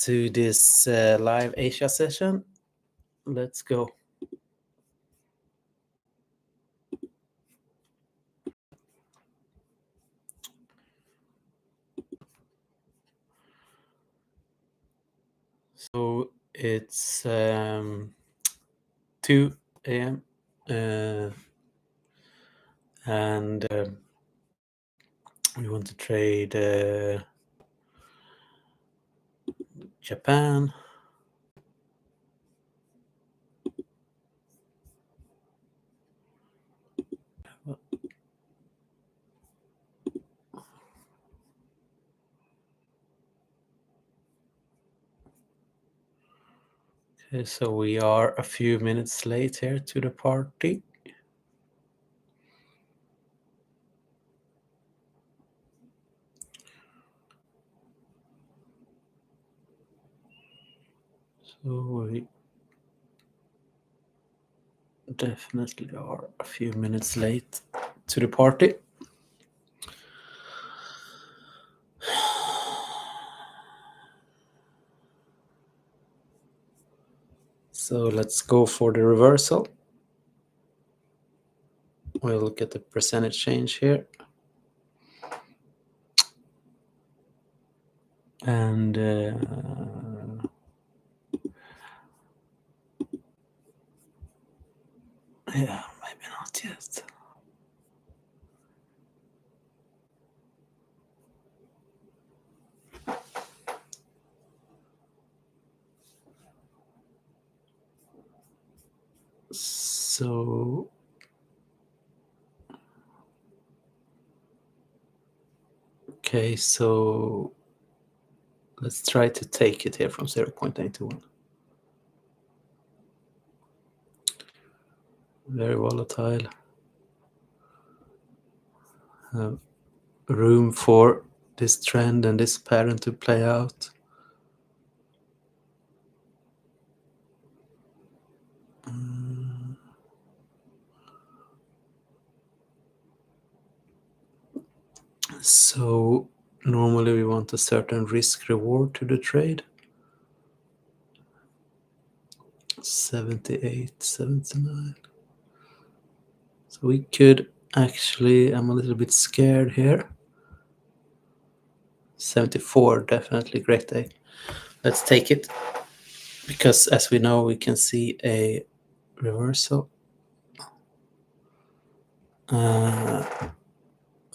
to this live Asia session. Let's go. So it's 2 a.m. And we want to trade Japan. Okay, so we are a few minutes late here to the party. So we definitely are a few minutes late to the party. So let's go for the reversal. We'll look at the percentage change here. And yeah, maybe not yet. So okay, so let's try to take it here from 0.81. Very volatile. Room for this trend and this pattern to play out. So normally we want a certain risk reward to the trade. 78, 79. So we could actually, I'm a little bit scared here. 74, definitely great day. Let's take it, because as we know, we can see a reversal.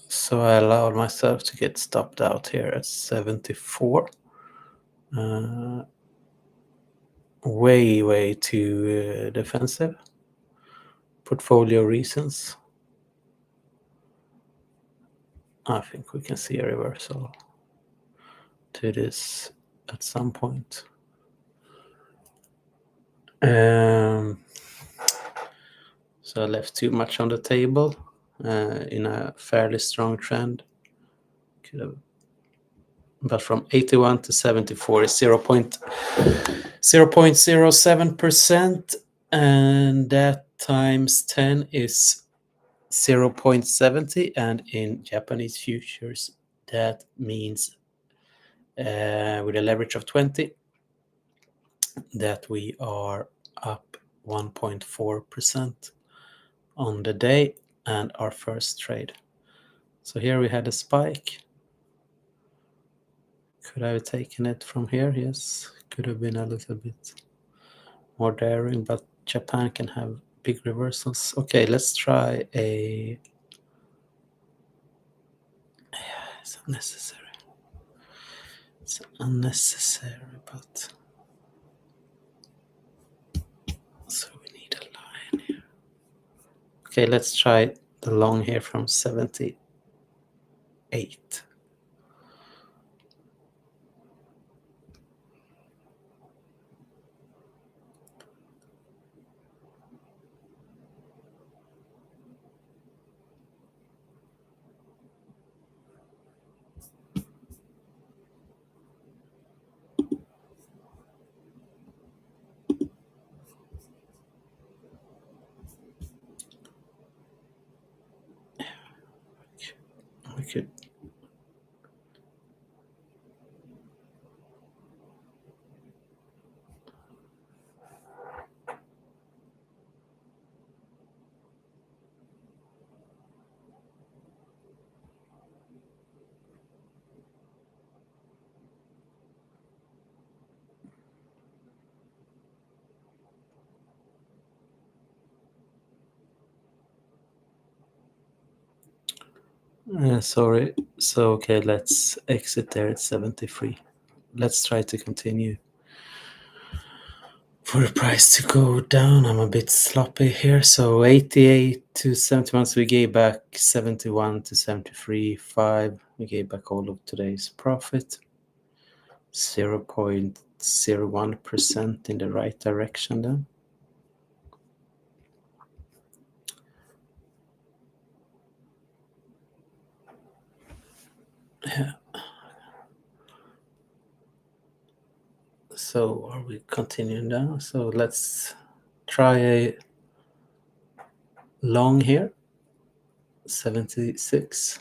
So I allowed myself to get stopped out here at 74. Way too defensive. Portfolio reasons. I think we can see a reversal to this at some point. So I left too much on the table in a fairly strong trend. Could have, but from 81 to 74 is 0.07%, and that times 10 is 0.70, and in Japanese futures that means with a leverage of 20 that we are up 1.4% on the day and our first trade. So here we had a spike. Could I have taken it from here? Yes, could have been a little bit more daring, but Japan can have big reversals. Okay, let's try a... Yeah, it's unnecessary. It's unnecessary, but... So we need a line here. Okay, let's try the long here from 78. We could... Sorry. So, okay, let's exit there at 73. Let's try to continue. For the price to go down, I'm a bit sloppy here. So 88 to 71, so we gave back 71 to 73, 5. We gave back all of today's profit. 0.01% in the right direction then. Yeah. So are we continuing now? So let's try a long here. 76.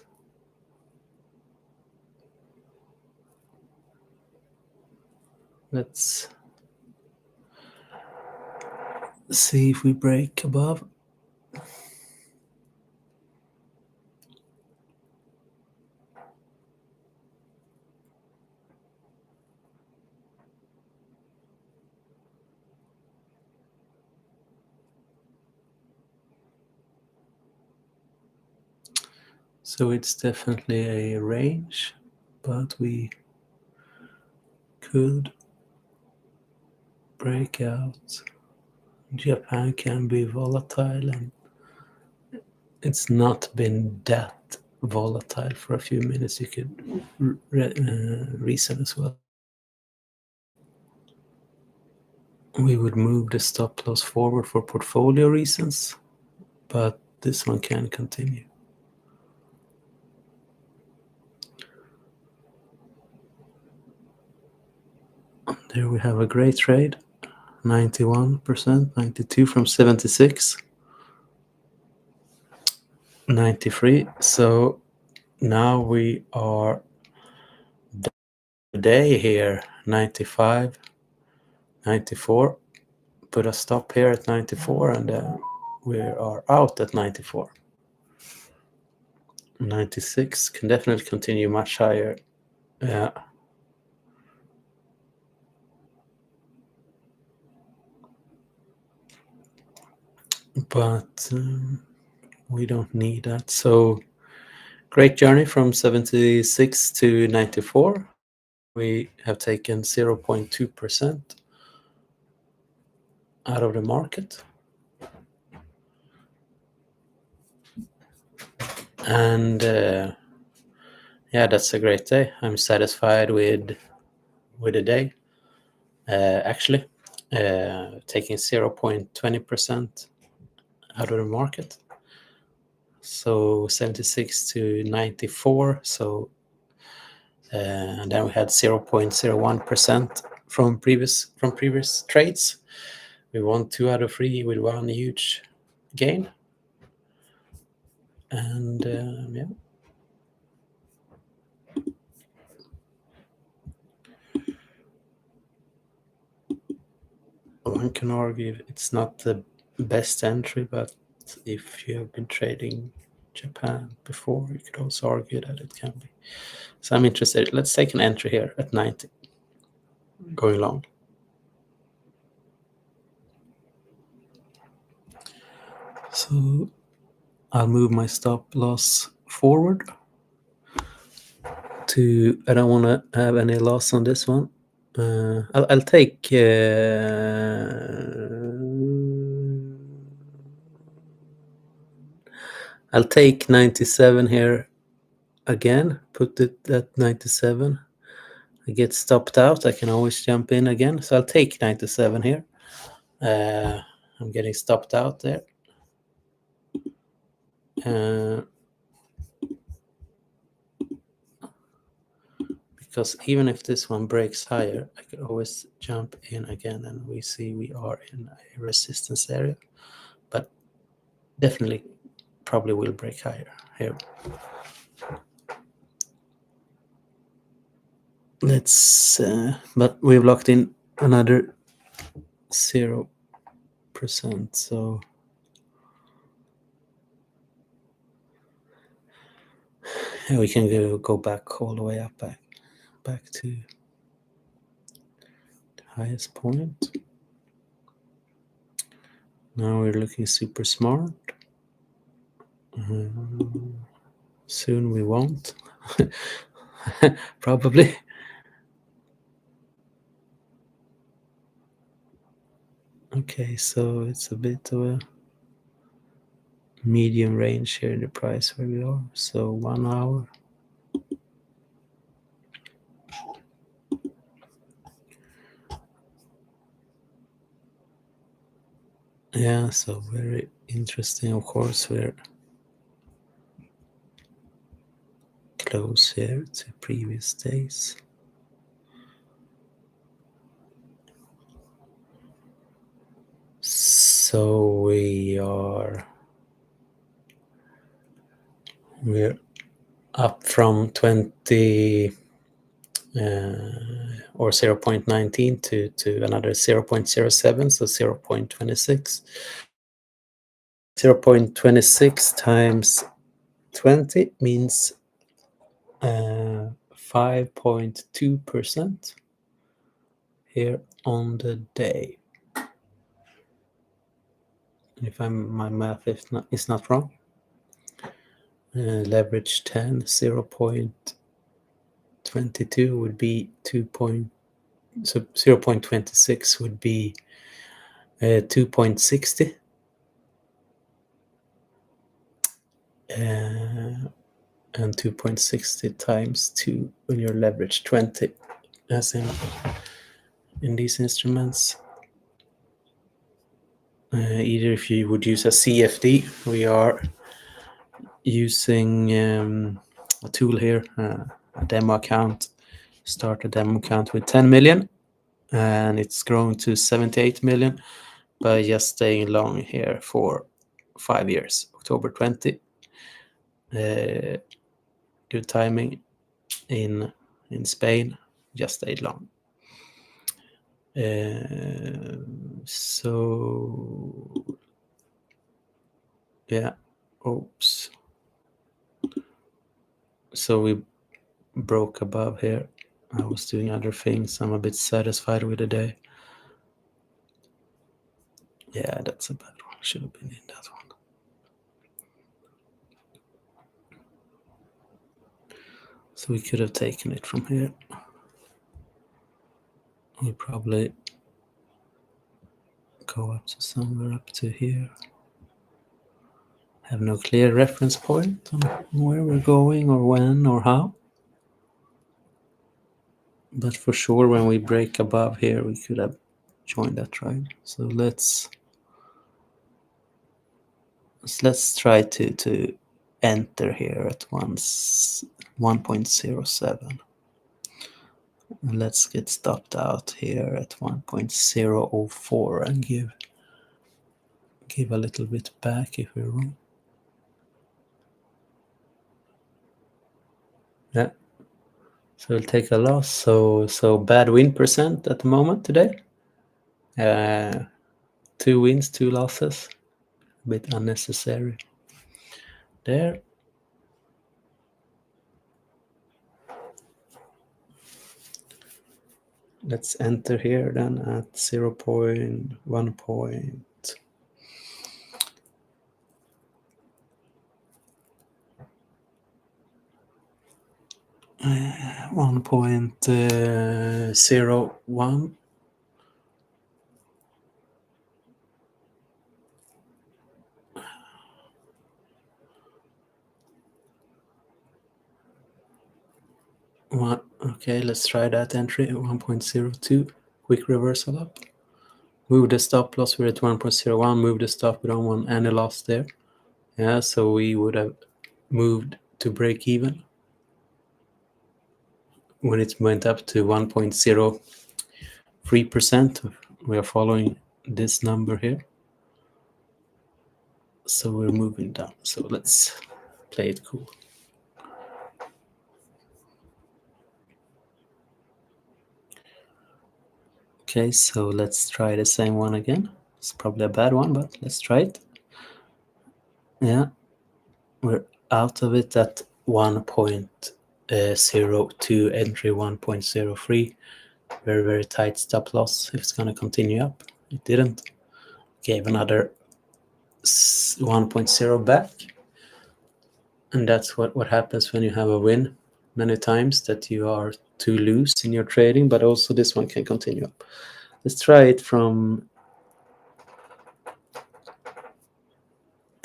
Let's see if we break above. So it's definitely a range, but we could break out. Japan can be volatile, and it's not been that volatile for a few minutes. You could reason as well. We would move the stop loss forward for portfolio reasons, but this one can continue. There we have a great trade. 91%, 92 from 76, 93. So now we are today here, 95, 94. Put a stop here at 94, and we are out at 94. 96 can definitely continue much higher. Yeah. But we don't need that. So great journey from 76 to 94. We have taken 0.2% out of the market. And yeah, that's a great day. I'm satisfied with the day. Actually, taking 0.20% out of the market. So 76 to 94. So and then we had 0.01% from previous trades. We won 2 out of 3 with one huge gain. And yeah. One can argue it's not the best entry, but if you have been trading Japan before, you could also argue that it can be. So I'm interested. Let's take an entry here at 90, going long. So I'll move my stop loss forward to, I don't want to have any loss on this one. I'll take I'll take 97 here again, put it at 97. I get stopped out, I can always jump in again. So I'll take 97 here. I'm getting stopped out there. Because even if this one breaks higher, I could always jump in again, and we see we are in a resistance area, but definitely probably will break higher here. Let's but we've locked in another 0%, so we can go back all the way up, back to the highest point. Now we're looking super smart. Soon we won't. Probably. Okay, so it's a bit of a medium range here in the price where we are. So 1 hour. Yeah, so very interesting. Of course, we're close here to previous days. So we're up from 20 or 0.19 to another 0.07, so 0.26. 0.26 times 20 means 5.2% here on the day. If my math is not wrong. Leverage 10, 0.22 would be 0.26 would be 2.60. And 2.60 times 2 when you're leverage 20, as in these instruments. Either if you would use a CFD, we are using a tool here, a demo account. Start a demo account with 10 million, and it's grown to 78 million by just staying long here for 5 years. October 20. Good timing in Spain, just stayed long. So yeah, oops. So we broke above here. I was doing other things. I'm a bit satisfied with the day. Yeah, that's a bad one. Should have been in that one. So we could have taken it from here. We probably go up to somewhere up to here. Have no clear reference point on where we're going or when or how. But for sure, when we break above here, we could have joined that trade. So let's try to enter here at 1.07. And let's get stopped out here at 1.004 and give a little bit back if we're wrong. Yeah. So we'll take a loss. So bad win percent at the moment today. 2 wins, 2 losses. A bit unnecessary there. Let's enter here then at 0.1 point. 1.01. Okay, let's try that entry. 1.02. Quick reversal up. Move the stop loss. We're at 1.01. Move the stop. We don't want any loss there. Yeah, so we would have moved to break even when it went up to 1.03%. We are following this number here. So we're moving down. So let's play it cool. Okay, so let's try the same one again. It's probably a bad one, but let's try it. Yeah, we're out of it at 1.02, entry 1.03. Very, very tight stop loss if it's going to continue up. It didn't. Gave another 1.0 back. And that's what happens when you have a win many times, that you are too loose in your trading, but also this one can continue up. Let's try it from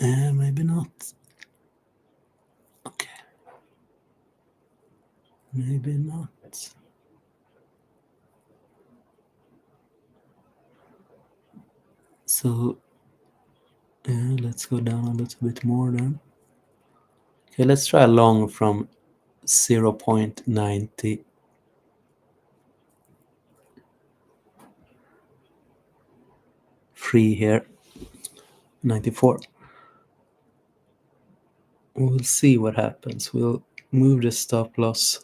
maybe not. Okay, maybe not. So let's go down a little bit more then. Okay, let's try long from 0.90. Free here, 94. We'll see what happens. We'll move the stop loss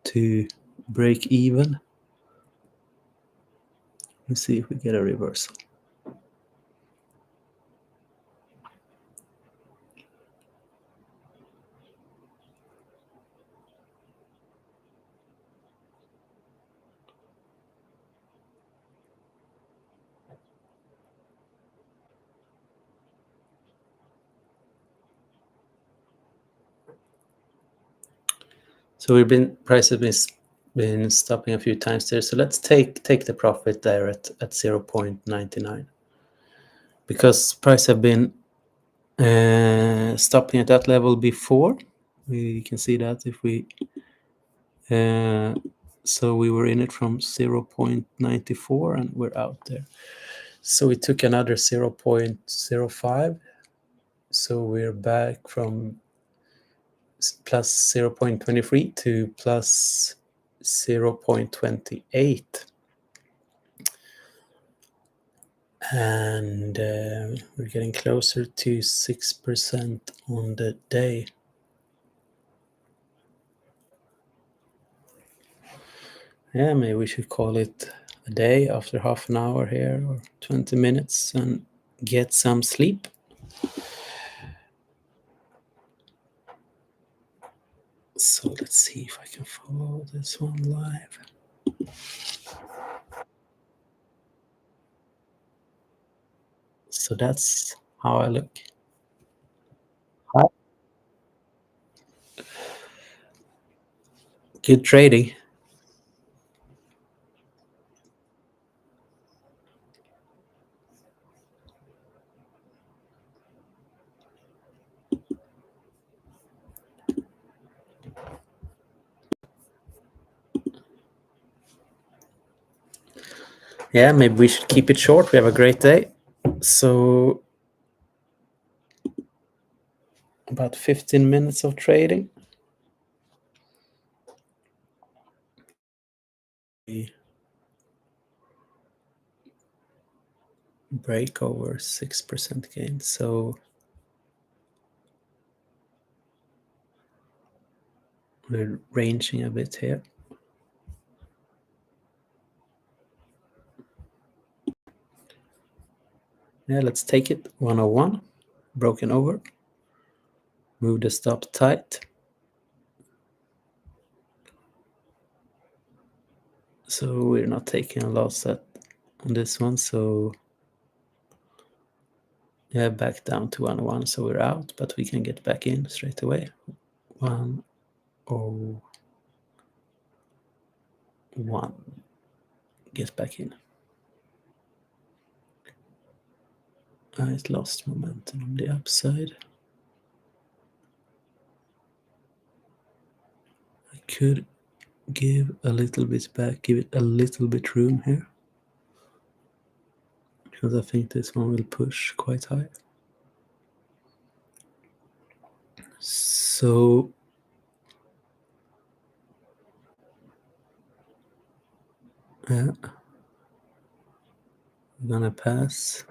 to break even. Let's see if we get a reversal. So price has been stopping a few times there. So let's take the profit there at 0.99, because price have been stopping at that level before. We can see that if we so we were in it from 0.94 and we're out there. So we took another 0.05. So we're back from plus 0.23 to plus 0.28. And we're getting closer to 6% on the day. Yeah, maybe we should call it a day after half an hour here, or 20 minutes, and get some sleep. So let's see if I can follow this one live. So that's how I look. Hi. Good trading. Yeah, maybe we should keep it short. We have a great day. So about 15 minutes of trading. We break over 6% gain. So we're ranging a bit here. Yeah, let's take it. 101, broken over. Move the stop tight. So we're not taking a loss on this one. So yeah, back down to 101. So we're out, but we can get back in straight away. 101. Get back in. It lost momentum on the upside. I could give a little bit back, give it a little bit room here, because I think this one will push quite high. So yeah, we're gonna pass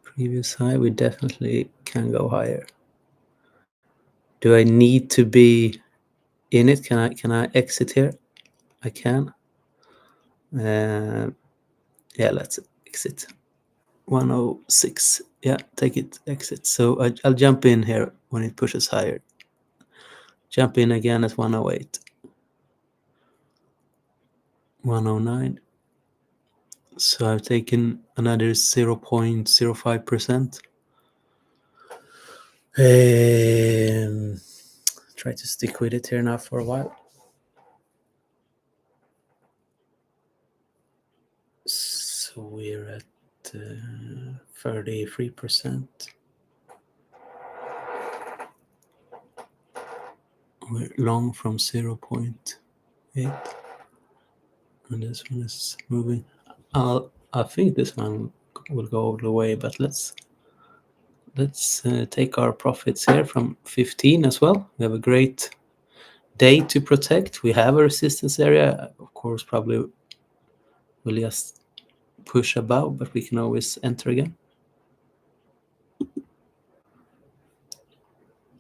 previous high. We definitely can go higher. Do I need to be in it? Can I exit here? I can. Yeah, let's exit. 106. Yeah, take it, exit. So I'll jump in here when it pushes higher. Jump in again at 108. 109. So I've taken another 0.05%. Try to stick with it here now for a while. So we're at 33%. We're long from 0.8, and this one is moving. I think this one will go all the way, but let's take our profits here from 15 as well. We have a great day to protect. We have a resistance area, of course. Probably we'll just push above, but we can always enter again.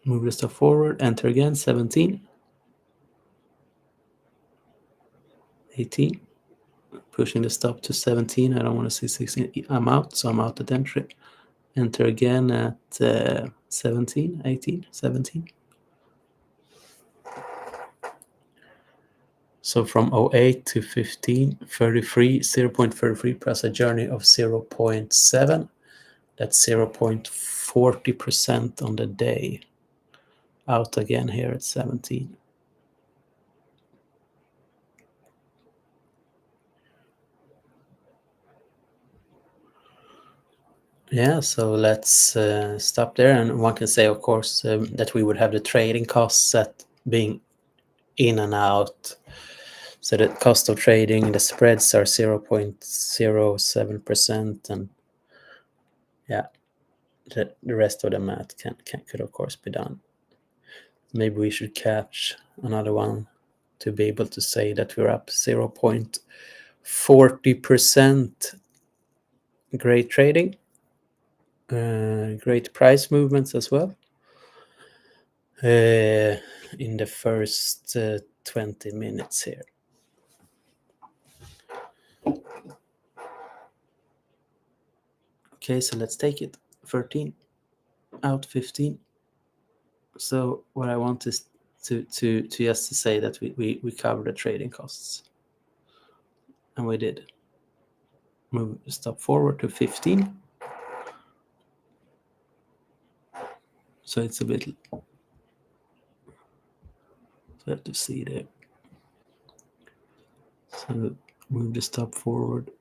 Move the stop forward, enter again, 17, 18, pushing the stop to 17. I don't want to see 16. I'm out, so I'm out at entry. Enter again at 17, 18, 17. So from 08 to 15, 33, 0.33 plus a journey of 0.7. That's 0.40% on the day. Out again here at 17. Yeah, so let's stop there. And one can say, of course, that we would have the trading costs at being in and out. So the cost of trading, the spreads are 0.07%, and yeah, the rest of the math could of course be done. Maybe we should catch another one to be able to say that we're up 0.40%. Great trading, great price movements as well. In the first 20 minutes here. Okay, so let's take it. 13, out 15. So what I want is to just to say that we cover the trading costs. And we did. Move stop forward to 15. So it's a bit, so I have to see there. So move the stop forward.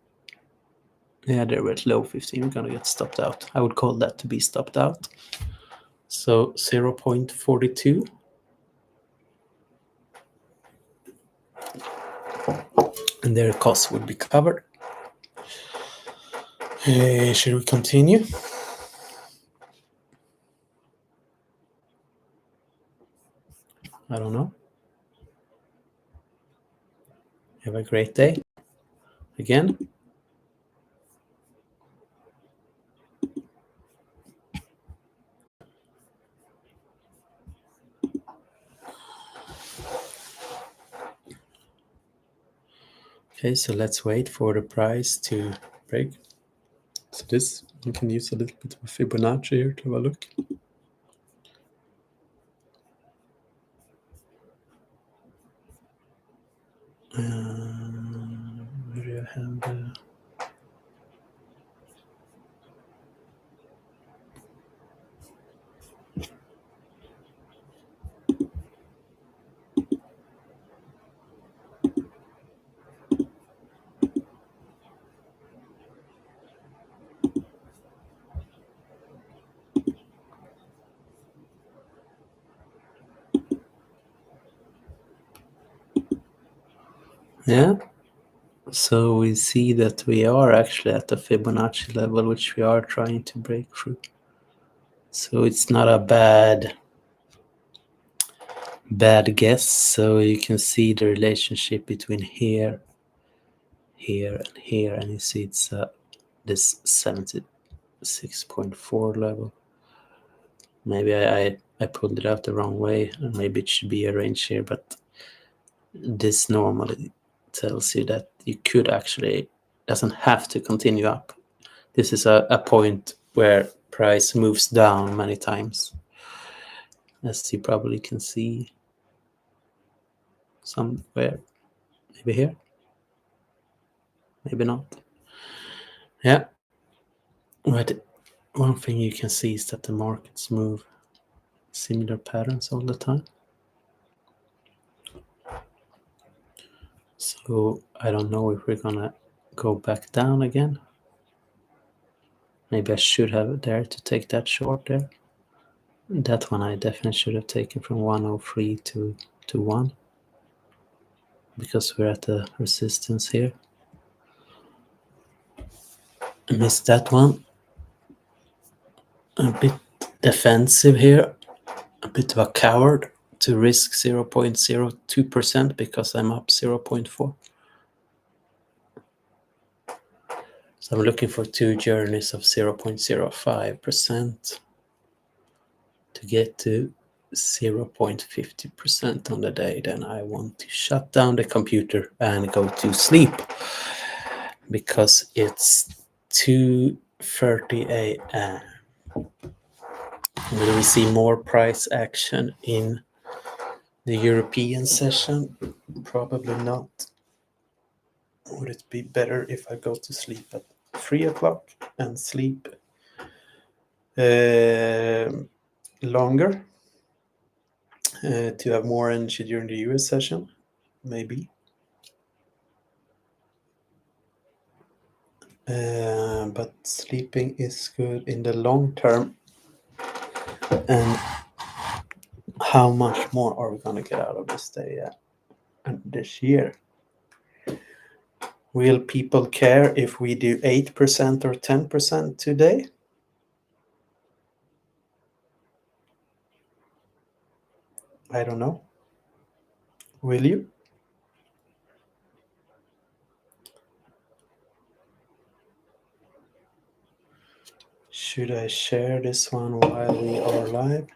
Yeah, there we're at low 15. We're gonna get stopped out. I would call that to be stopped out. So 0.42. And their costs would be covered. Should we continue? I don't know. Have a great day. Again. Okay, so let's wait for the price to break. So this, you can use a little bit of Fibonacci here to have a look. Where do I have the... Yeah, so we see that we are actually at the Fibonacci level, which we are trying to break through. So it's not a bad guess. So you can see the relationship between here, here, and here, and you see it's this 76.4 level. Maybe I pulled it out the wrong way, and maybe it should be a range here, but this normally tells you that you could actually, doesn't have to continue up. This is a point where price moves down many times, as you probably can see somewhere. Maybe here, maybe not. Yeah, but one thing you can see is that the markets move similar patterns all the time. So I don't know if we're gonna go back down again. Maybe I should have dared to take that short there. That one I definitely should have taken from 103 to 1, because we're at the resistance here. I missed that one. A bit defensive here, a bit of a coward to risk 0.02% because I'm up 0.4. So I'm looking for two journeys of 0.05% to get to 0.50% on the day. Then I want to shut down the computer and go to sleep, because it's 2:30 a.m. Will we see more price action in the European session? Probably not. Would it be better if I go to sleep at 3 o'clock and sleep longer to have more energy during the US session? Maybe. But sleeping is good in the long term. And how much more are we going to get out of this day and this year? Will people care if we do 8% or 10% today? I don't know. Will you? Should I share this one while we are live?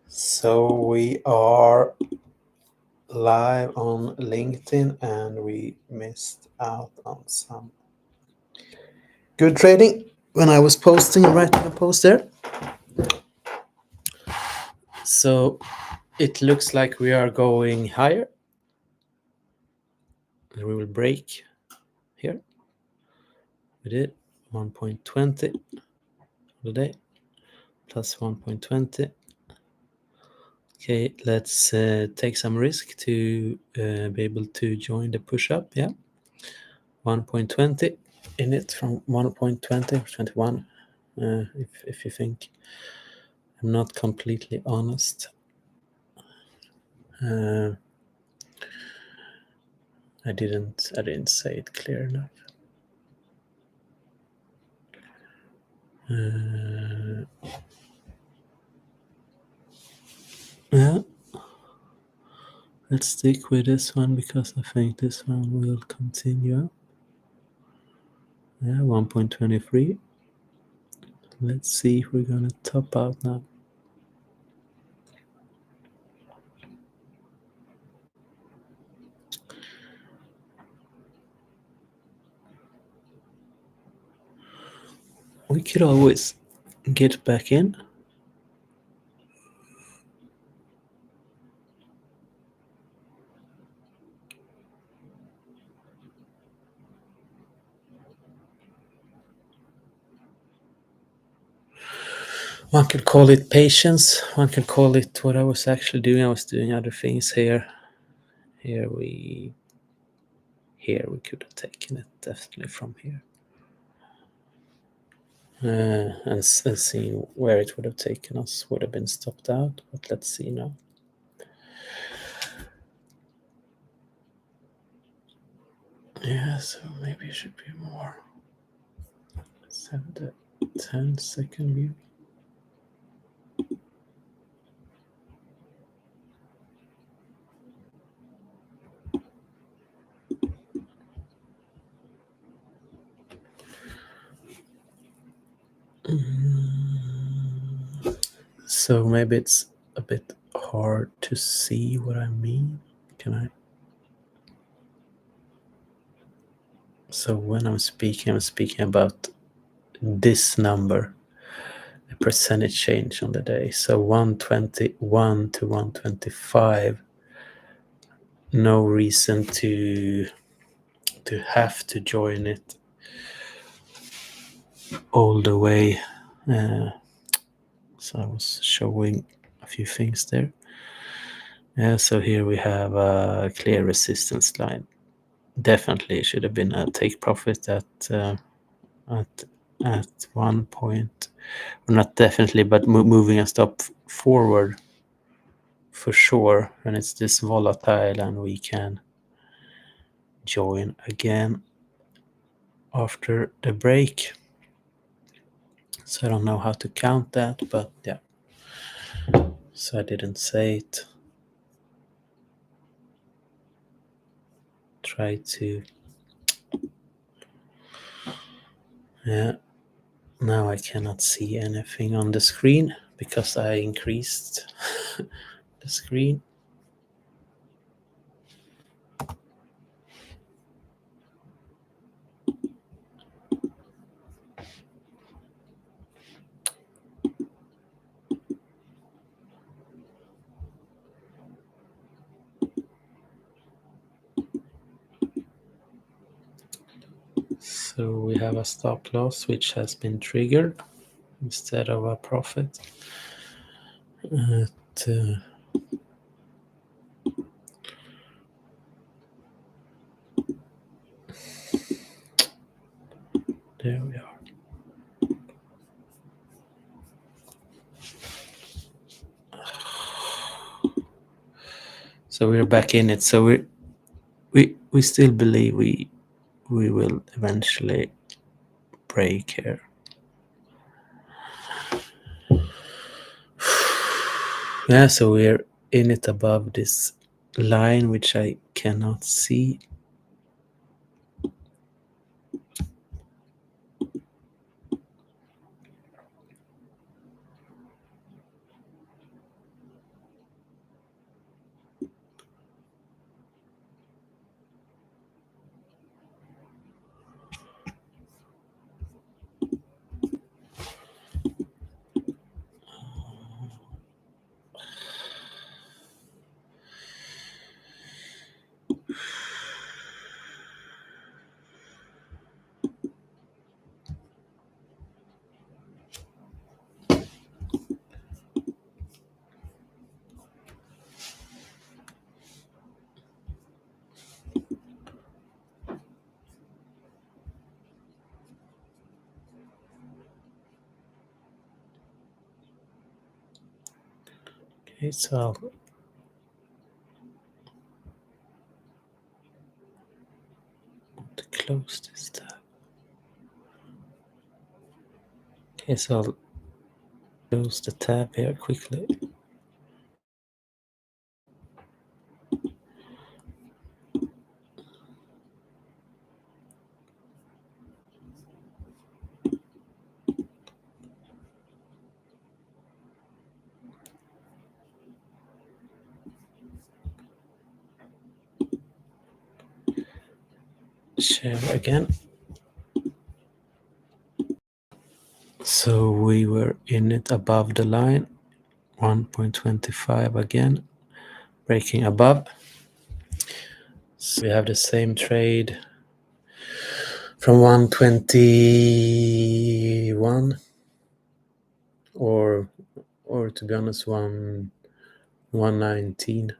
So we are live on LinkedIn and we missed out on some good trading when I was writing a post there. So it looks like we are going higher. And we will break here. We did 1.20 the day plus 1.20. Okay, let's take some risk to be able to join the push up. Yeah, 1.20 in it from 1.20 or 21. If you think I'm not completely honest, I didn't say it clear enough. Yeah, let's stick with this one because I think this one will continue. Yeah, 1.23. Let's see if we're gonna top out now. We could always get back in. One could call it patience. One could call it what I was actually doing. I was doing other things here. Here we could have taken it definitely from here. And seeing where it would have taken us would have been stopped out. But let's see now. Yeah, so maybe it should be more. Let's have the 10-second view. So maybe it's a bit hard to see what I mean. Can I? So when I'm speaking about this number, a percentage change on the day. So 121 to 125. No reason to have to join it all the way. So I was showing a few things there. So here we have a clear resistance line. Definitely should have been a take profit at 1 point. Well, not definitely, but moving a stop forward for sure. And it's this volatile, and we can join again after the break. So I don't know how to count that, but yeah. So I didn't say it. Try to. Yeah. Now I cannot see anything on the screen because I increased the screen. So we have a stop loss which has been triggered instead of a profit. There we are. So we're back in it. So we still believe we will eventually break here. Yeah, so we're in it above this line which I cannot see. Okay, so I'll want to close this tab. Okay, so I'll close the tab here quickly. Share again. So we were in it above the line, 1.25 again, breaking above. So we have the same trade from 121 or to be honest 119.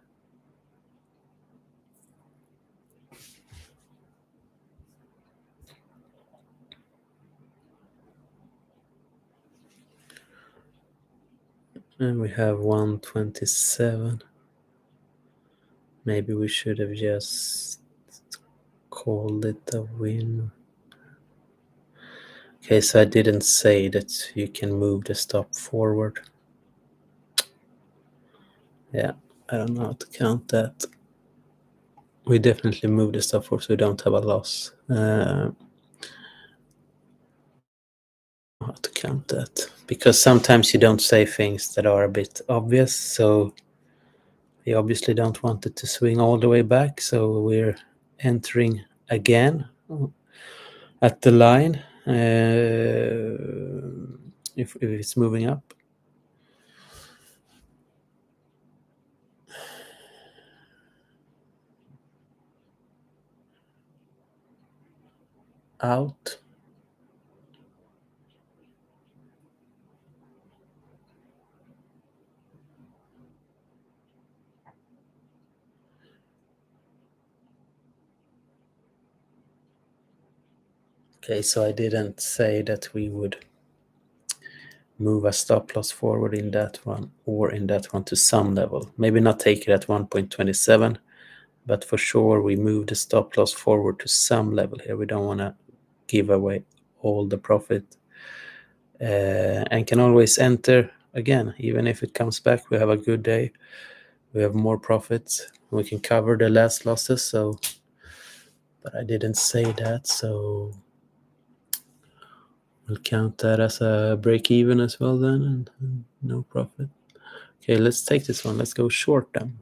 And we have 127. Maybe we should have just called it a win. Okay, so I didn't say that you can move the stop forward. Yeah, I don't know how to count that. We definitely move the stop forward so we don't have a loss. How to count that? Because sometimes you don't say things that are a bit obvious, so we obviously don't want it to swing all the way back, so we're entering again. at the line if it's moving up. Out. Okay, so I didn't say that we would move a stop loss forward in that one or in that one to some level. Maybe not take it at 1.27, but for sure we move the stop loss forward to some level here. We don't want to give away all the profit, and can always enter again. Even if it comes back, we have a good day, we have more profits, we can cover the last losses. So, but I didn't say that, so we'll count that as a break even as well then, and no profit. Okay, let's take this one. Let's go short then.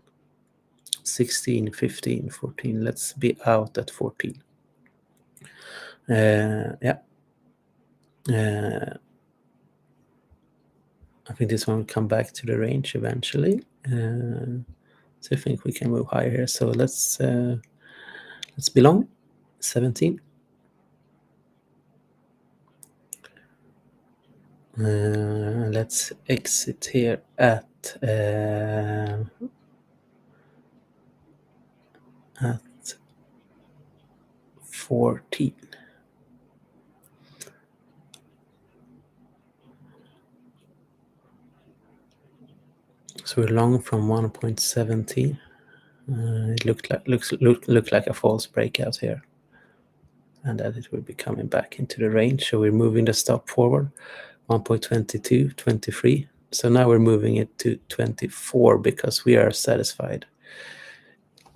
16, 15, 14. Let's be out at 14. Yeah. I think this one will come back to the range eventually. So I think we can move higher here. So let's be long. 17. Let's exit here at 14. So we're long from 1.17. It looked like a false breakout here, and that it will be coming back into the range. So we're moving the stop forward 1.22, 23. So now we're moving it to 24 because we are satisfied.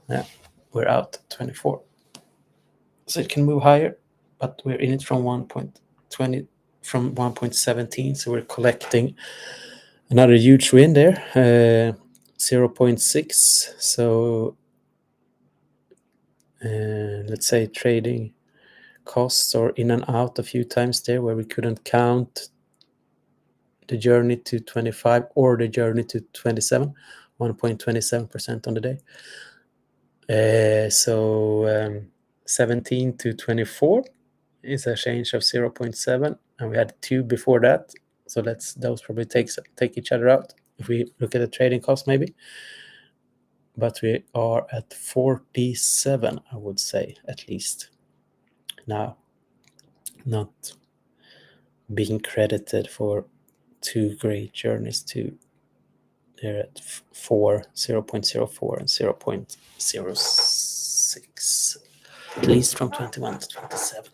Yeah, we're out at 24. So it can move higher, but we're in it from 1.20, from 1.17. So we're collecting another huge win there, 0.6. So let's say trading costs or in and out a few times there where we couldn't count the journey to 25 or the journey to 27, 1.27% on the day. So 17 to 24 is a change of 0.7, and we had 2 before that. So those probably take each other out if we look at the trading cost maybe. But we are at 47, I would say, at least now, not being credited for 2 great journeys to they're at 4, 0.04 and 0.06, at least from 21 to 27.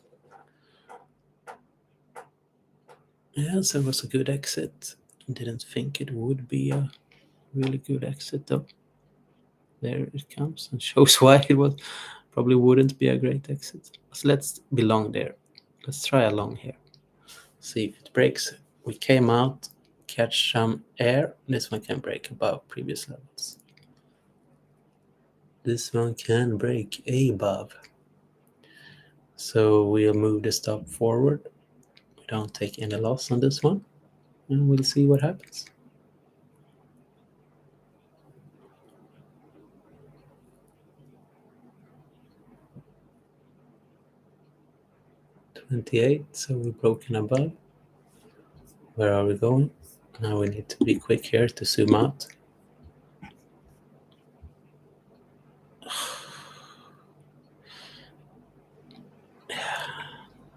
Yeah, so it was a good exit. Didn't think it would be a really good exit though. There it comes and shows why it was probably wouldn't be a great exit. So let's be long there. Let's try a long here. See if it breaks. We came out, catch some air. This one can break above previous levels. This one can break above. So we'll move the stop forward. We don't take any loss on this one. And we'll see what happens. $28, so we're broken above. Where are we going? Now we need to be quick here to zoom out.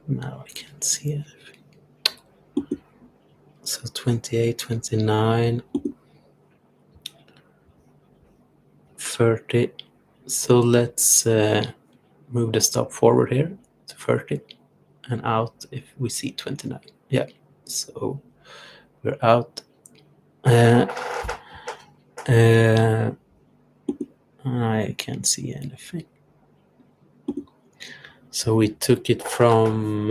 Now I can't see it. So 28, 29, 30. So let's move the stop forward here to 30 and out if we see 29. Yeah, so we're out. I can't see anything. So we took it from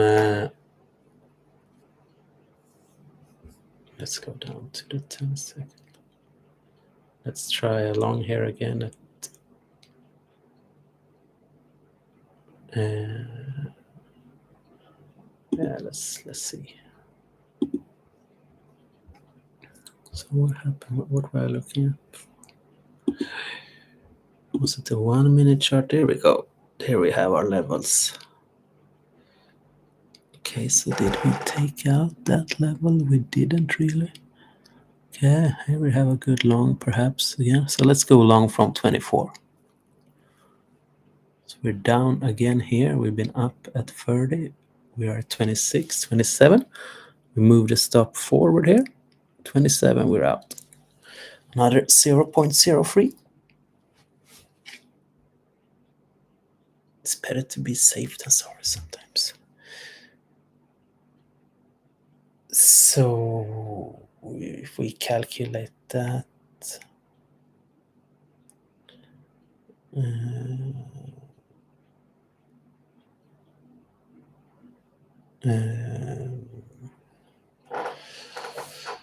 let's go down to the 10 second. Let's try along here again at Let's see. So what happened? What were I looking at? Was it the 1 minute chart? There we go. Here we have our levels. Okay, so did we take out that level? We didn't really. Okay, here we have a good long perhaps. Yeah, so let's go long from 24. So we're down again here. We've been up at 30. We are at 26, 27. We move the stop forward here. 27, we're out. Another 0.03. It's better to be safe than sorry sometimes. So if we calculate that,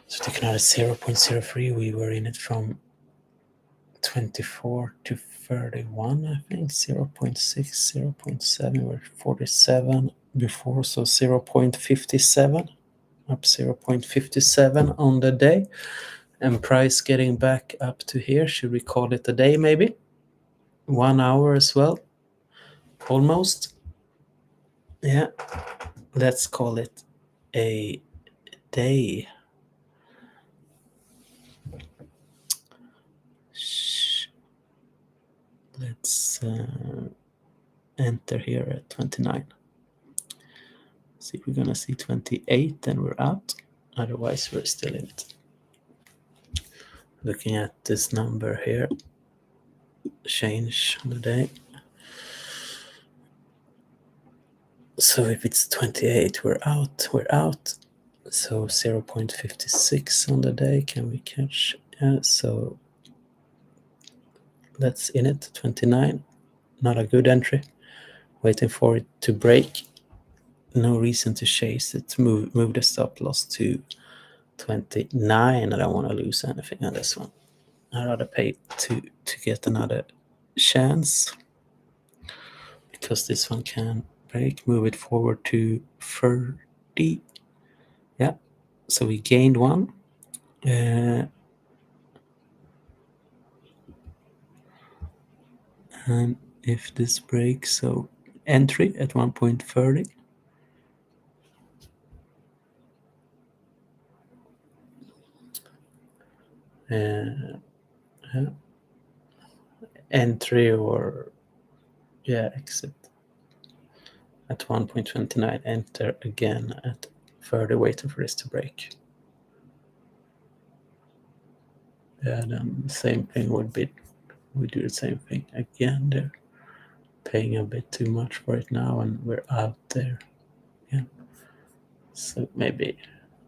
so taking out a 0.03, we were in it from 24 to 31, I think. 0.6, 0.7, we're 47 before, so 0.57, up 0.57 on the day. And price getting back up to here. Should we call it a day maybe? 1 hour as well. Almost. Yeah. Let's call it a day. Let's enter here at 29. See if we're gonna see 28, then we're out. Otherwise, we're still in it. Looking at this number here, change on the day. So if it's 28, we're out. So 0.56 on the day. Can we catch? Yeah, so that's in it. 29. Not a good entry. Waiting for it to break. No reason to chase it. Move the stop loss to 29. I don't want to lose anything on this one. I'd rather pay to get another chance, because this one can break. Move it forward to 30. Yeah, so we gained one. And if this breaks, so entry at 1.30. Entry or exit at 1.29, enter again at 30, waiting for this to break. Then the same thing would be, we do the same thing again. They're paying a bit too much for it now, and we're out there. Yeah, so maybe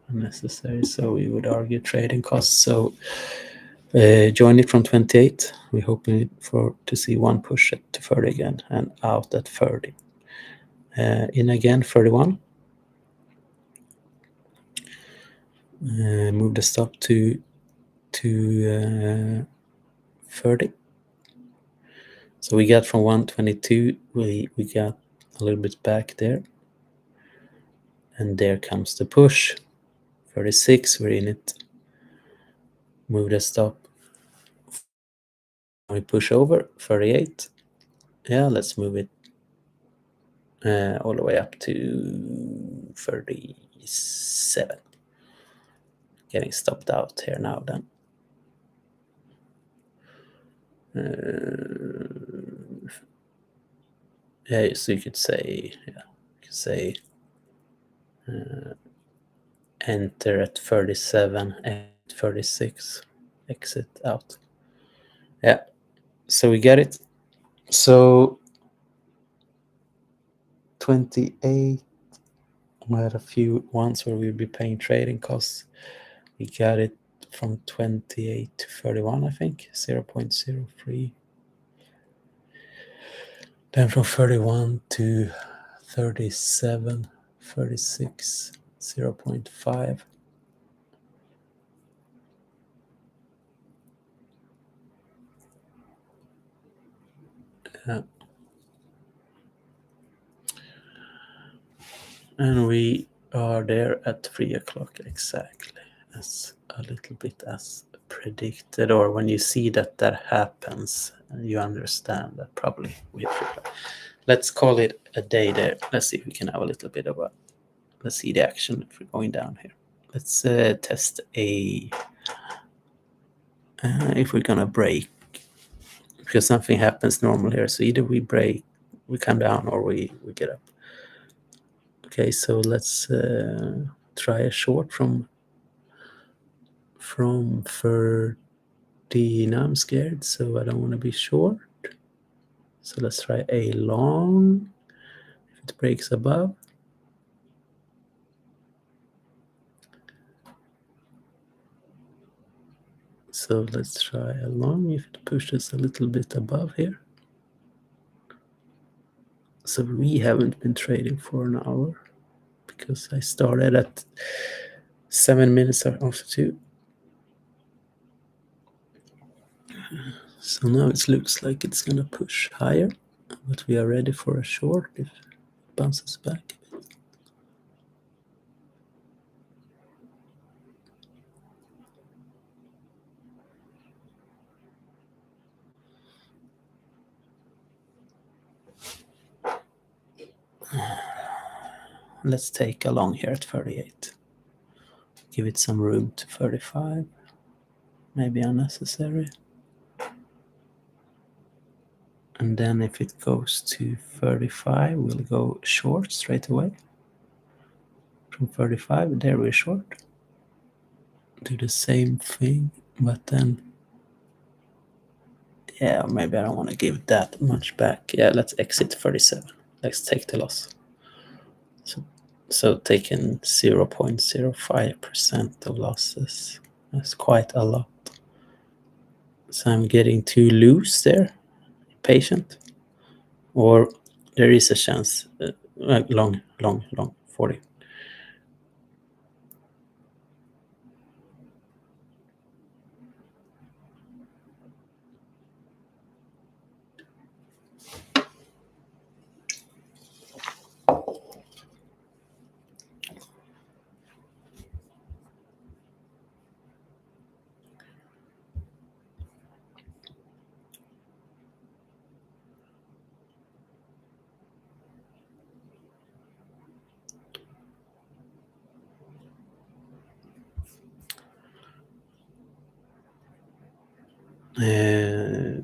unnecessary. So we would argue trading costs. So join it from 28. We're hoping to see one push it to 30 again, and out at 30. In again 31. Move the stop to 30. So we got from 122, we got a little bit back there, and there comes the push. 36, we're in it. Move the stop. We push over 38. Yeah, let's move it all the way up to 37. Getting stopped out here now then. Yeah, so you could say, enter at 37, at 36, exit out. Yeah, so we get it. So 28, we had a few ones where we'll be paying trading costs. We got it from 28 to 31, I think, 0.03. Then from 31 to 37, 36, 0.5. And we are there at 3 o'clock exactly, as a little bit as predicted, or when you see that happens, you understand that probably we have. Let's call it a day there. Let's see if we can have a little bit of a, let's see the action if we're going down here. Let's test a, if we're gonna break, because something happens normal here. So either we break, we come down, or we get up. Okay, so let's try a short from 30. Now I'm scared, so I don't want to be short. So let's try a long. If it breaks above. So let's try a long if it pushes a little bit above here. So we haven't been trading for an hour because I started at 7 minutes after 2. So now it looks like it's gonna push higher, but we are ready for a short if it bounces back a bit. Let's take a long here at 38. Give it some room to 35. Maybe unnecessary. And then if it goes to 35, we'll go short straight away. From 35, there we're short. Do the same thing, but then, yeah, maybe I don't want to give that much back. Yeah, let's exit 37. Let's take the loss. So taking 0.05% of losses. That's quite a lot. So I'm getting too loose there. Patient. Or there is a chance. Long, 40.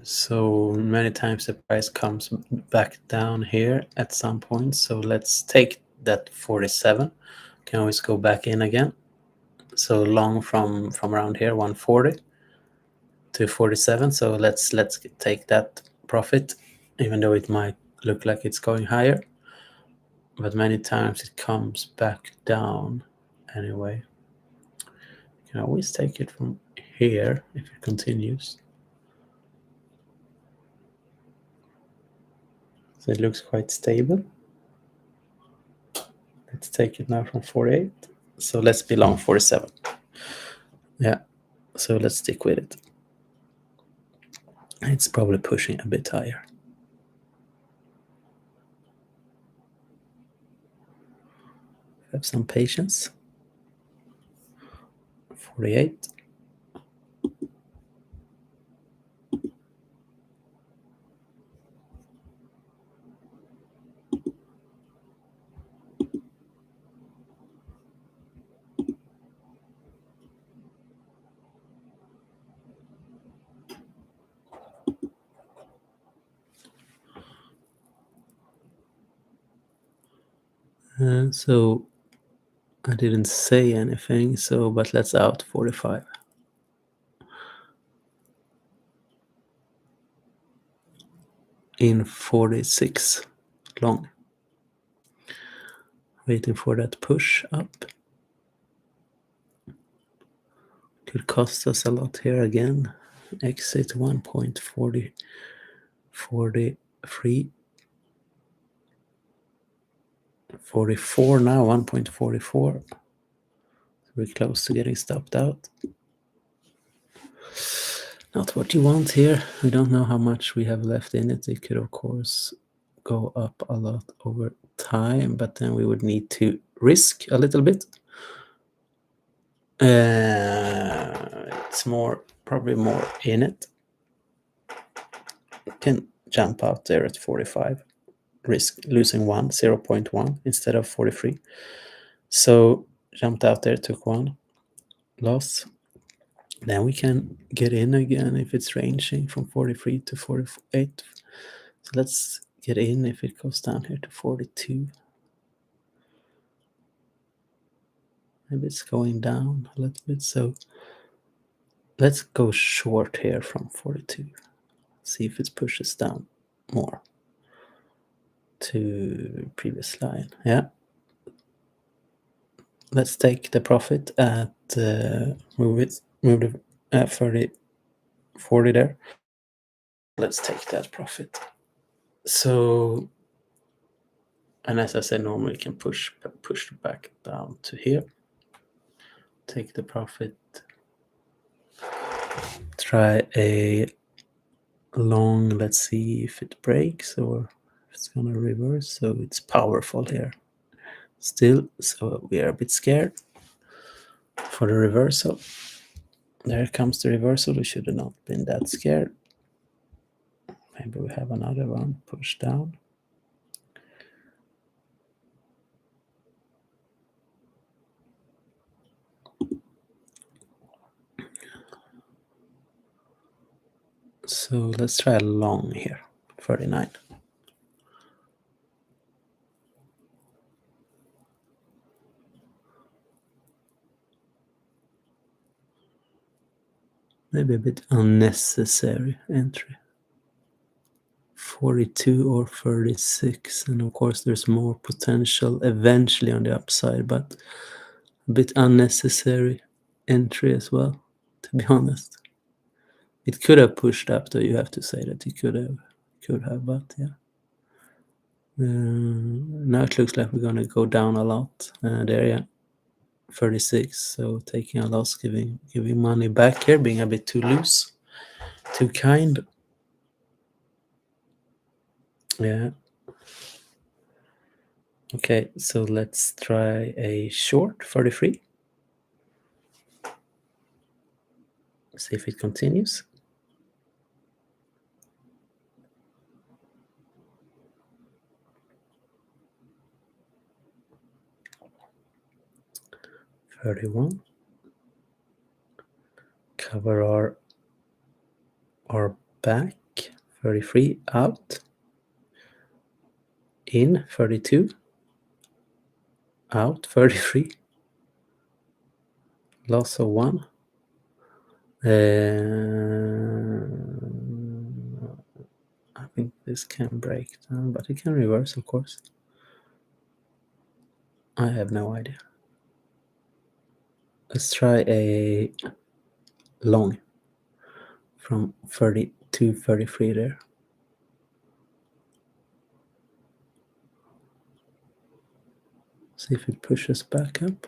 So many times the price comes back down here at some point. So let's take that 47. Can always go back in again. So long from around here, 140 to 47. So let's take that profit, even though it might look like it's going higher. But many times it comes back down anyway. You can always take it from here if it continues. So it looks quite stable. Let's take it now from 48. So let's be long 47. Yeah, so let's stick with it. It's probably pushing a bit higher. Have some patience. 48. So I didn't say anything, but let's out 45. In 46 long. Waiting for that push up. Could cost us a lot here again. Exit 1.40, 43, 44 now, 1.44. We're close to getting stopped out. Not what you want here. We don't know how much we have left in it. It could, of course, go up a lot over time, but then we would need to risk a little bit. It's probably more in it. Can jump out there at 45, risk losing 0.1 instead of 43. So jumped out there, took one loss. Then we can get in again if it's ranging from 43 to 48. So let's get in if it goes down here to 42. Maybe it's going down a little bit. So let's go short here from 42. See if it pushes down more to previous line. Yeah. Let's take the profit at move the 40 there. Let's take that profit. So, and as I said, normally you can push back down to here. Take the profit. Try a long, let's see if it breaks or if it's gonna reverse. So it's powerful here still, so we are a bit scared for the reversal. There comes the reversal. We should have not been that scared. Maybe we have another one push down. So let's try a long here, 39. Maybe a bit unnecessary entry. 42 or 36, and of course there's more potential eventually on the upside, but a bit unnecessary entry as well, to be honest. It could have pushed up, though. You have to say that it could have, but yeah. Now it looks like we're gonna go down a lot. There, yeah, 36. So taking a loss, giving money back here, being a bit too loose, too kind. Yeah. Okay, so let's try a short 33. See if it continues. $31. Cover our back. 33 out. In 32. Out 33. Loss of 1. I think this can break down, but it can reverse, of course. I have no idea. Let's try a long from 30 to 33 there. See if it pushes back up.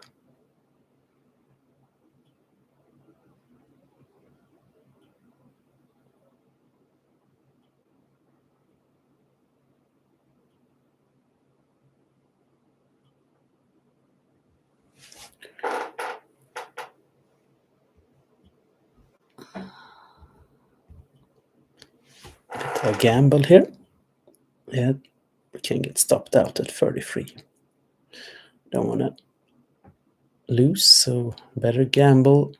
A gamble here. Yeah, we can get stopped out at 33. Don't want to lose, so better gamble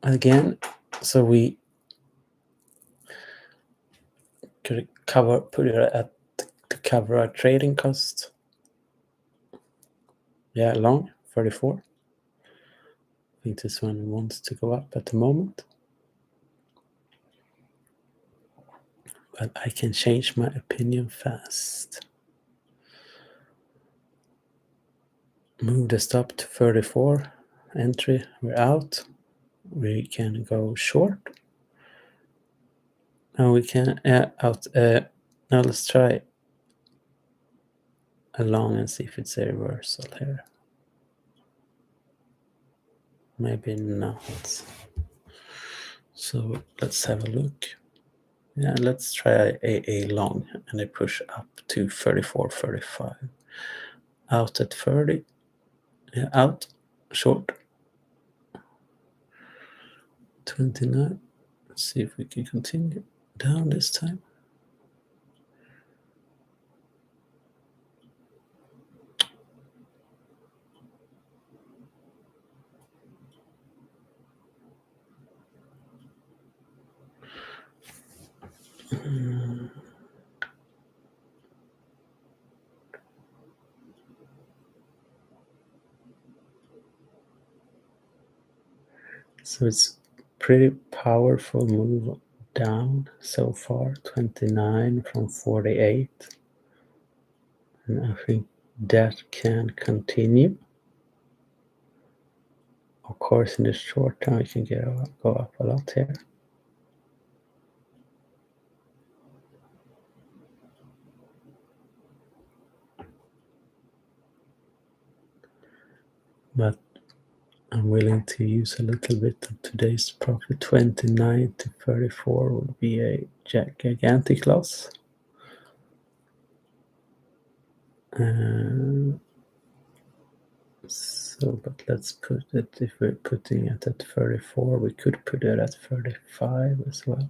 again. So we could put it at to cover our trading cost. Yeah, long 34. I think this one wants to go up at the moment. But I can change my opinion fast. Move the stop to 34. Entry, we're out. We can go short. Now we can out. Now let's try a long and see if it's a reversal here. Maybe not. So let's have a look. Yeah, let's try a long and a push up to 34, 35. out at 30. Yeah, out, short. 29. Let's see if we can continue down this time. So it's pretty powerful move down so far, 29 from 48. And I think that can continue. Of course, in the short term, it can go up a lot here. But I'm willing to use a little bit of today's profit. 29 to 34 would be a gigantic loss. But let's put it, if we're putting it at 34, we could put it at 35 as well.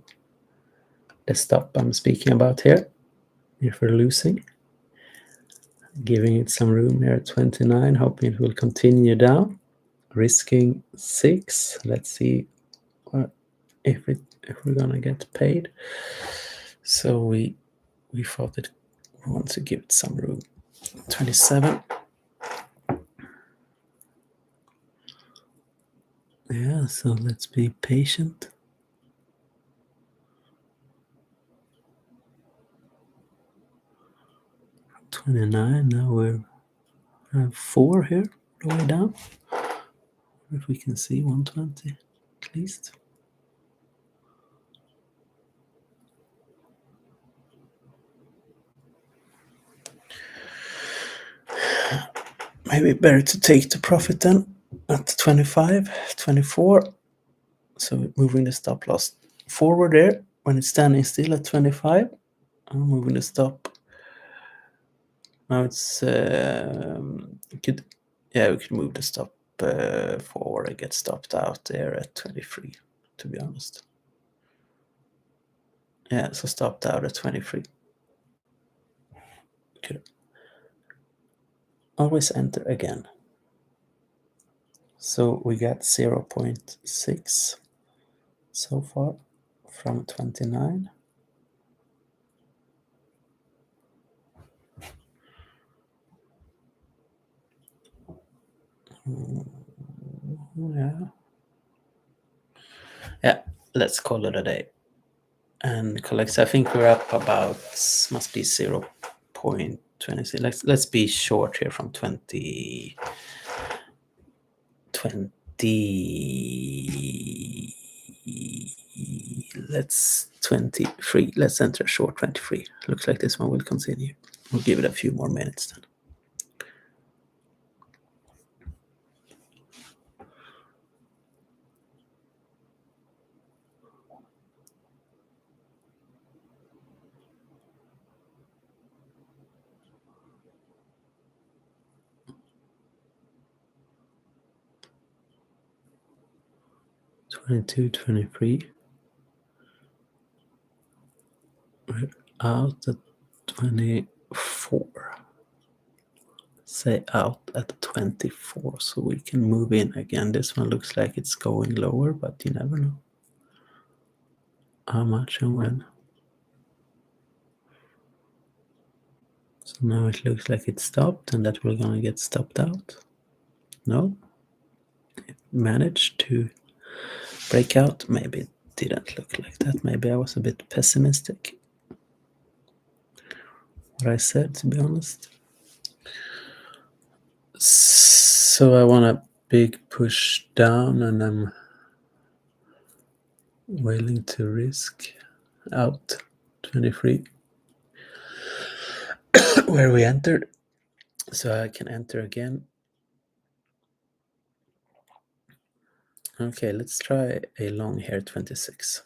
The stop I'm speaking about here, if we're losing, giving it some room here at 29, hoping it will continue down, risking 6. Let's see if we're gonna get paid. So we thought that we want to give it some room. 27. Yeah, so let's be patient. 29. Now we're at 4 here, all the way down. If we can see 120 at least. Maybe better to take the profit then at 25, 24. So moving the stop loss forward there when it's standing still at 25. I'm moving the stop. Now it's we could move the stop forward and get stopped out there at 23, to be honest. Yeah, so stopped out at 23. Good. Always enter again. So we got 0.6 so far from 29. Yeah, let's call it a day. And collects, I think we're up about, must be 0.26. Let's be short here from 20. Let's 23. Let's enter short 23. Looks like this one will continue. We'll give it a few more minutes then. $22, $23. We're out at 24. Say out at 24, so we can move in again. This one looks like it's going lower, but you never know how much and when. So now it looks like it stopped and that we're gonna get stopped out. No, it managed to break out. Maybe it didn't look like that. Maybe I was a bit pessimistic. What I said, to be honest. So I want a big push down and I'm willing to risk out 23 where we entered, so I can enter again. Okay, let's try a long here 26.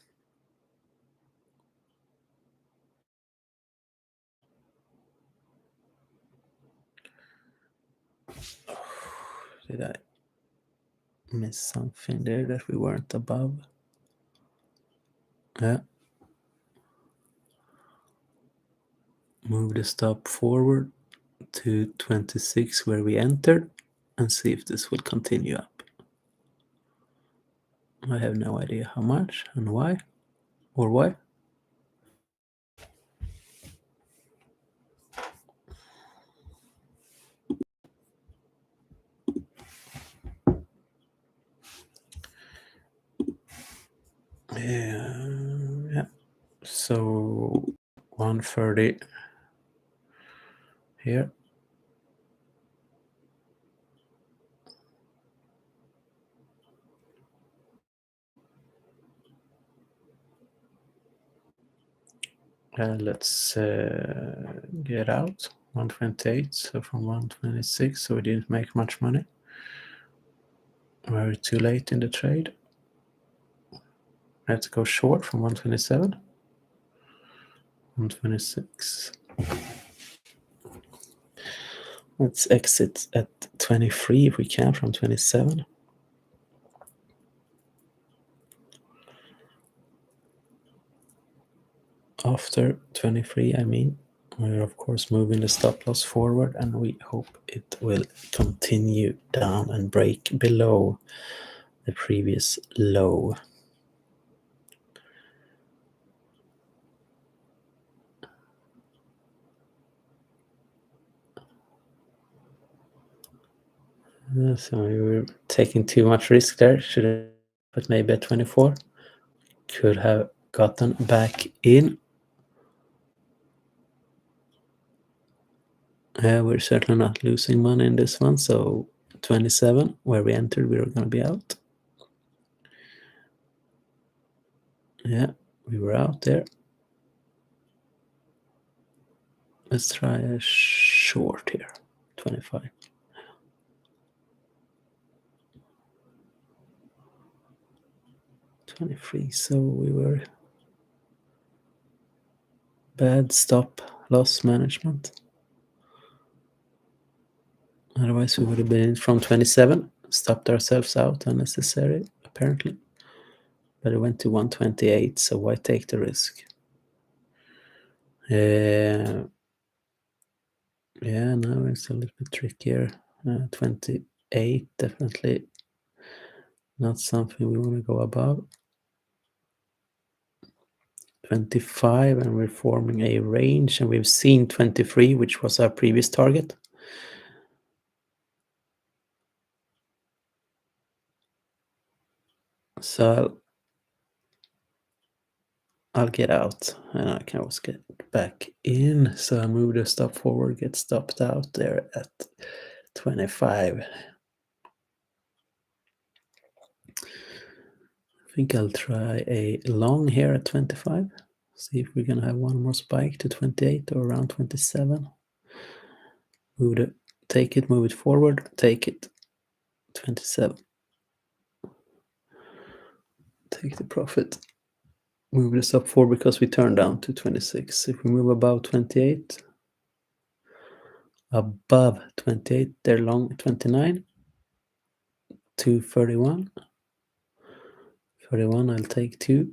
Did I miss something there that we weren't above? Yeah. Move the stop forward to 26 where we entered and see if this will continue up. I have no idea how much and why or why. Yeah. So 130 here. Let's get out 128. So from 126, so we didn't make much money. We're too late in the trade. Let's go short from 127. 126. Let's exit at 23 if we can from 27. After 23, I mean, we're of course moving the stop loss forward and we hope it will continue down and break below the previous low. So we were taking too much risk there. Should have put maybe at 24. Could have gotten back in. We're certainly not losing money in this one. So 27, where we entered, we were going to be out. Yeah, we were out there. Let's try a short here, 25. 23, so we were bad stop loss management. Otherwise we would have been from 27, stopped ourselves out unnecessary, apparently. But it went to 128, so why take the risk? Yeah, now it's a little bit trickier. 28, definitely not something we want to go above. 25, and we're forming a range, and we've seen 23, which was our previous target. So I'll get out and I can always get back in. So I move the stop forward, get stopped out there at 25. I think I'll try a long here at 25. See if we're gonna have one more spike to 28 or around 27. Take it, move it forward, take it, 27. Take the profit. Move this up forward because we turned down to 26. If we move above 28, above 28, they're long 29 to 31. 31, I'll take 2.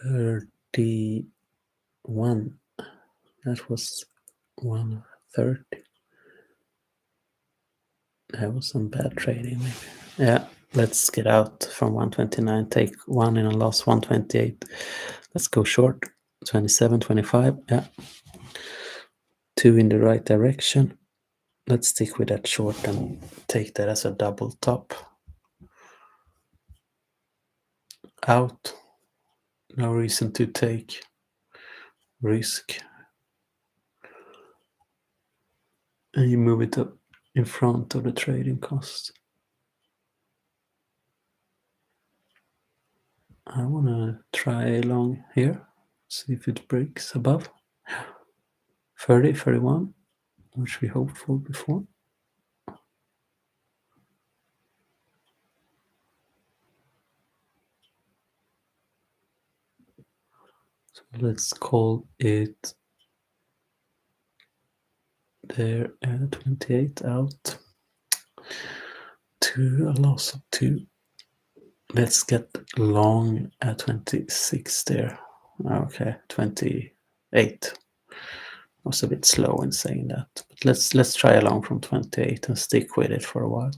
$31. That was 130. That was some bad trading, maybe. Yeah, let's get out from 129. Take 1 in a loss, 128. Let's go short. 27, 25. Yeah. 2 in the right direction. Let's stick with that short and take that as a double top. Out. No reason to take risk. And you move it up in front of the trading cost. I want to try along here, see if it breaks above 30, 31, which we hoped for before. So let's call it there 28 out to a loss of 2. Let's get long at 26 there. Okay, 28. I was a bit slow in saying that. But let's try along from 28 and stick with it for a while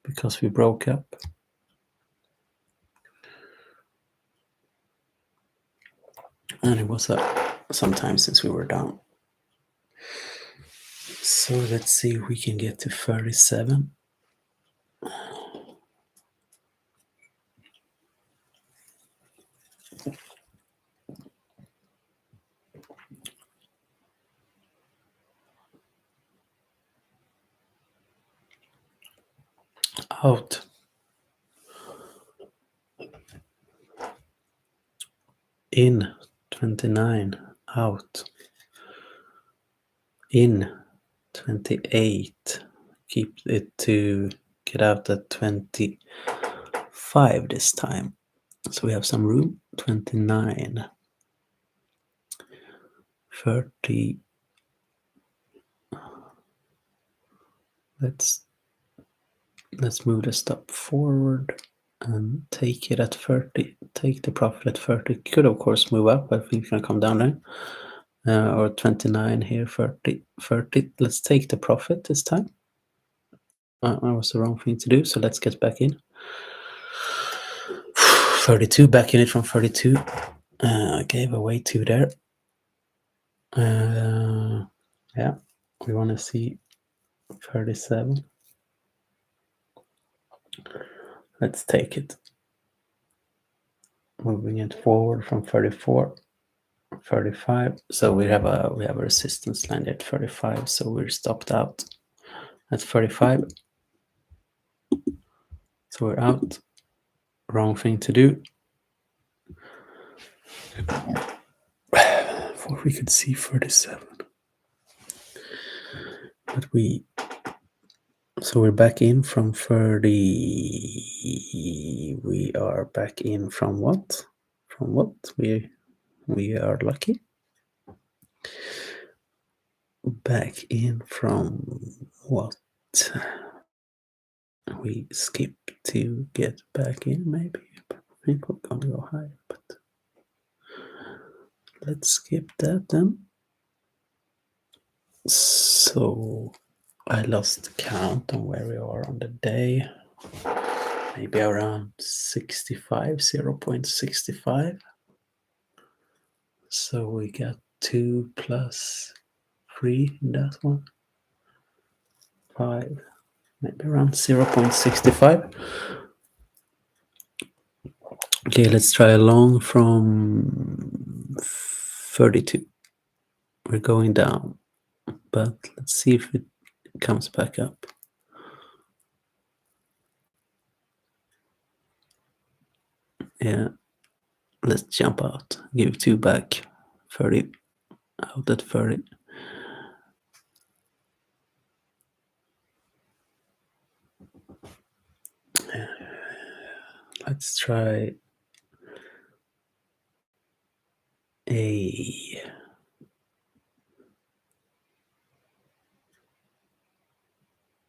because we broke up. And it was some time since we were down. So let's see if we can get to 37. Out. In 29. Out. In 28. Keep it to get out at 25 this time. So we have some room. 29. 30. Let's move the stop forward and take it at 30. Take the profit at 30. Could of course move up, but I think it's gonna come down there. Or 29 here, 30, 30. Let's take the profit this time. That was the wrong thing to do, so let's get back in. 32, back in it from 32. Gave away 2 there. Yeah, we want to see 37. Let's take it. Moving it forward from 34, 35. So we have a resistance line at 35, so we're stopped out at 35. So we're out. Wrong thing to do. Thought we could see 37. But so we're back in from 30. We are back in from what? From what? We are lucky. Back in from what? We skip to get back in, maybe. I think we're gonna go higher, but let's skip that then. So I lost count on where we are on the day. Maybe around 65, 0.65. So we got 2 plus 3 in that one. 5, maybe around 0.65. Okay, let's try along from 32. We're going down, but let's see if it comes back up. Yeah, let's jump out. Give 2 back. 30. Out at 30. Let's try a